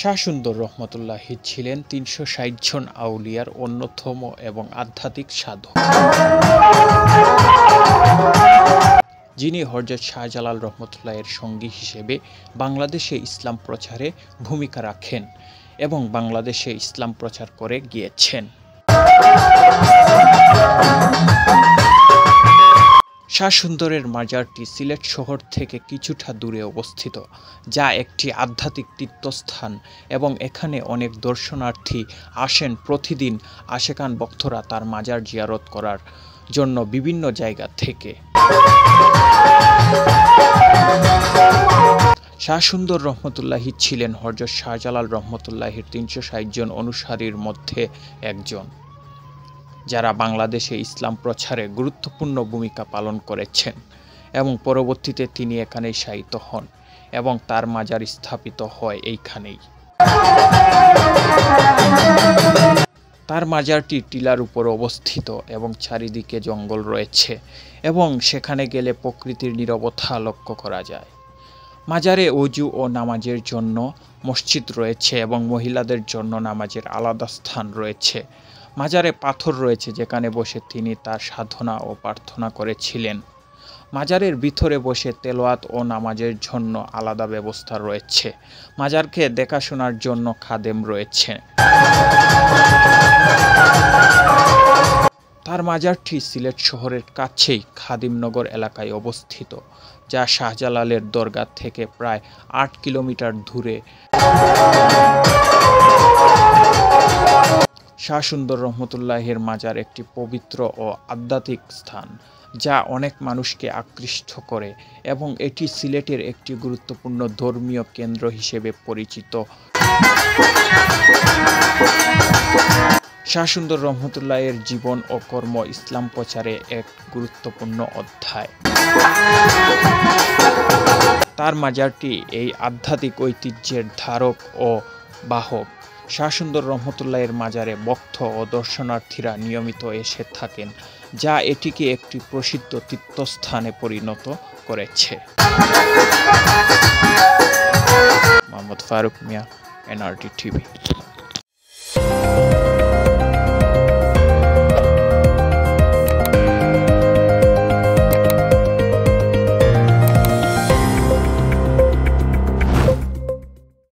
শাহ সুন্দর রহমতুল্লাহি ছিলেন ৩৬০ জন আউলিয়ার অন্যতম এবং আধ্যাত্মিক সাধক, যিনি হযরত শাহজালাল রহমতুল্লাহ-এর সঙ্গী হিসেবে বাংলাদেশে ইসলাম প্রচারে ভূমিকা রাখেন এবং বাংলাদেশে ইসলাম প্রচার করে গিয়েছেন। শাহ সুন্দরের মাজারটি সিলেট শহর থেকে কিছুটা দূরে অবস্থিত, যা একটি আধ্যাত্মিক তীর্থস্থান এবং এখানে অনেক দর্শনার্থী আসেন। প্রতিদিন আশেকান ভক্তরা তার মাজার জিয়ারত করার জন্য বিভিন্ন জায়গা থেকে। শাহ সুন্দর রহমতুল্লাহি ছিলেন হযরত শাহজালাল রহমতুল্লাহির ৩৬০ জন অনুসারীর মধ্যে একজন, যারা বাংলাদেশে ইসলাম প্রচারে গুরুত্বপূর্ণ ভূমিকা পালন করেছেন এবং পরবর্তীতে তিনি এখানেই শায়িত হন এবং তার মাজার স্থাপিত হয় এইখানেই। তার মাজারটি টিলার উপর অবস্থিত এবং চারিদিকে জঙ্গল রয়েছে এবং সেখানে গেলে প্রকৃতির নীরবতা লক্ষ্য করা যায়। মাজারে ওযু ও নামাজের জন্য মসজিদ রয়েছে এবং মহিলাদের জন্য নামাজের আলাদা স্থান রয়েছে। মাজারে পাথর রয়েছে যেখানে বসে তিনি তার সাধনা ও প্রার্থনা করেছিলেন। মাজারের ভিতরে বসে তেলাওয়াত ও নামাজের জন্য আলাদা ব্যবস্থা রয়েছে। মাজারকে দেখাশোনার জন্য খাদেম রয়েছে। তার মাজারটি সিলেট শহরের কাছেই খাদিমনগর এলাকায় অবস্থিত, যা শাহজালালের দরগা থেকে প্রায় ৮ কিলোমিটার দূরে। শাহ সুন্দর রহমতুল্লাহের মাজার একটি পবিত্র ও আধ্যাত্মিক স্থান, যা অনেক মানুষকে আকৃষ্ট করে এবং এটি সিলেটের একটি গুরুত্বপূর্ণ ধর্মীয় কেন্দ্র হিসেবে পরিচিত। শাহ সুন্দর রহমতুল্লাহের জীবন ও কর্ম ইসলাম প্রচারে এক গুরুত্বপূর্ণ অধ্যায়। তার মাজারটি এই আধ্যাত্মিক ঐতিহ্যের ধারক ও বাহক। শাহ সুন্দর রহমতুল্লাহের মাজারে ভক্ত ও দর্শনার্থীরা নিয়মিত এসে থাকেন, যা এটিকে একটি প্রসিদ্ধ তীর্থস্থানে পরিণত করেছে। মোহাম্মদ ফারুক মিয়া, NRT TV।